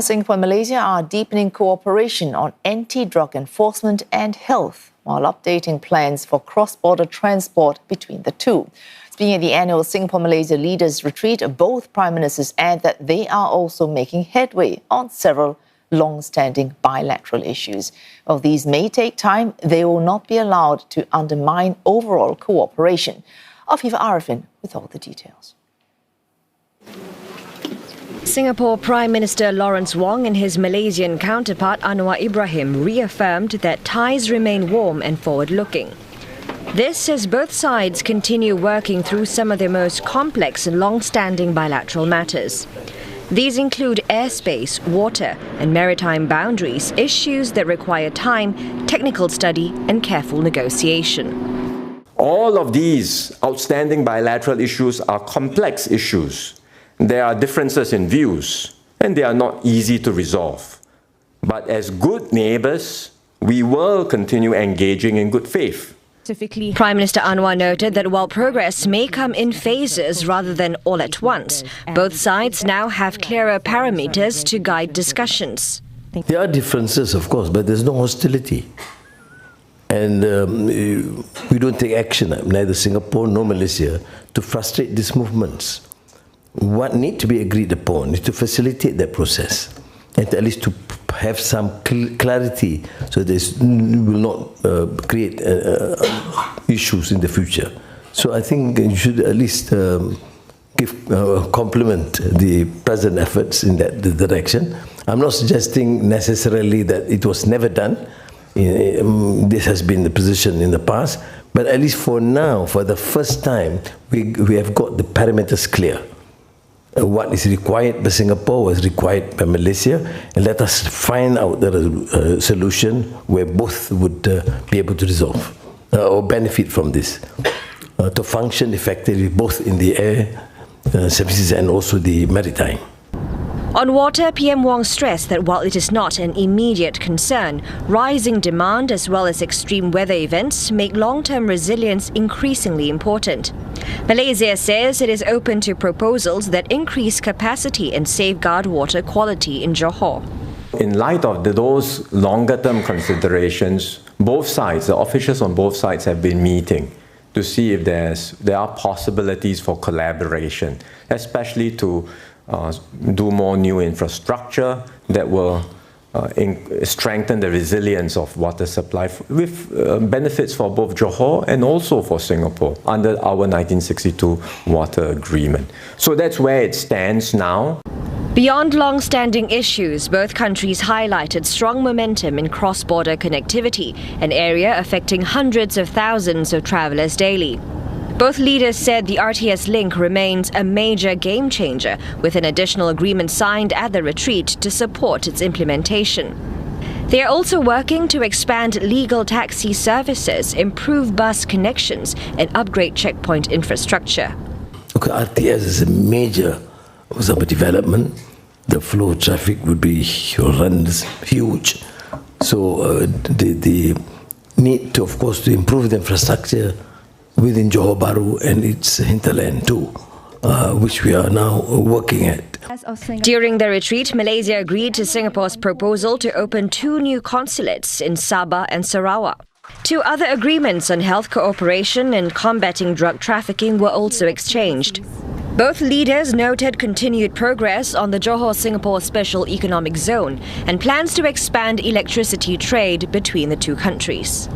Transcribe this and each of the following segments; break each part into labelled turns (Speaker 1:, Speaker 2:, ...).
Speaker 1: Singapore and Malaysia are deepening cooperation on anti-drug enforcement and health, while updating plans for cross-border transport between the two. Speaking at the annual Singapore-Malaysia Leaders Retreat, both Prime Ministers add that they are also making headway on several long-standing bilateral issues. While these may take time, they will not be allowed to undermine overall cooperation. Afifah Ariffin with all the details.
Speaker 2: Singapore Prime Minister Lawrence Wong and his Malaysian counterpart Anwar Ibrahim reaffirmed that ties remain warm and forward-looking. This as both sides continue working through some of their most complex and long-standing bilateral matters. These include airspace, water and maritime boundaries, issues that require time, technical study and careful negotiation.
Speaker 3: All of these outstanding bilateral issues are complex issues. There are differences in views, and they are not easy to resolve. But as good neighbours, we will continue engaging in good faith.
Speaker 2: Prime Minister Anwar noted that while progress may come in phases rather than all at once, both sides now have clearer parameters to guide discussions.
Speaker 4: There are differences, of course, but there's no hostility. And we don't take action, neither Singapore nor Malaysia, to frustrate these movements. What needs to be agreed upon is to facilitate that process, and at least to have some clarity so this will not create issues in the future. So I think you should at least compliment the present efforts in that direction. I'm not suggesting necessarily that it was never done. This has been the position in the past, but at least for now, for the first time, we have got the parameters clear. What is required by Singapore was required by Malaysia, and let us find out the solution where both would be able to resolve or benefit from this, to function effectively both in the air services and also the maritime.
Speaker 2: On water, PM Wong stressed that while it is not an immediate concern, rising demand as well as extreme weather events make long-term resilience increasingly important. Malaysia says it is open to proposals that increase capacity and safeguard water quality in Johor.
Speaker 3: In light of those longer-term considerations, both sides, the officials on both sides have been meeting to see if there are possibilities for collaboration, especially to do more new infrastructure that will strengthen the resilience of water supply with benefits for both Johor and also for Singapore under our 1962 water agreement. So that's where it stands now.
Speaker 2: Beyond long-standing issues, both countries highlighted strong momentum in cross-border connectivity, an area affecting hundreds of thousands of travellers daily. Both leaders said the RTS link remains a major game changer, with an additional agreement signed at the retreat to support its implementation. They are also working to expand legal taxi services, improve bus connections, and upgrade checkpoint infrastructure.
Speaker 4: Okay, RTS is a major development. The flow of traffic would be horrendous, huge. So the need to, of course, to improve the infrastructure within Johor Bahru and its hinterland too, which we are now working at.
Speaker 2: During the retreat, Malaysia agreed to Singapore's proposal to open 2 new consulates in Sabah and Sarawak. 2 other agreements on health cooperation and combating drug trafficking were also exchanged. Both leaders noted continued progress on the Johor-Singapore Special Economic Zone and plans to expand electricity trade between the 2 countries.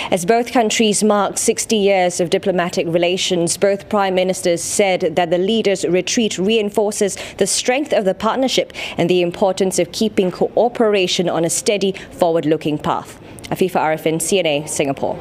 Speaker 2: As both countries mark 60 years of diplomatic relations, both Prime Ministers said that the Leaders' Retreat reinforces the strength of the partnership and the importance of keeping cooperation on a steady, forward-looking path. Afifah Ariffin, CNA, Singapore.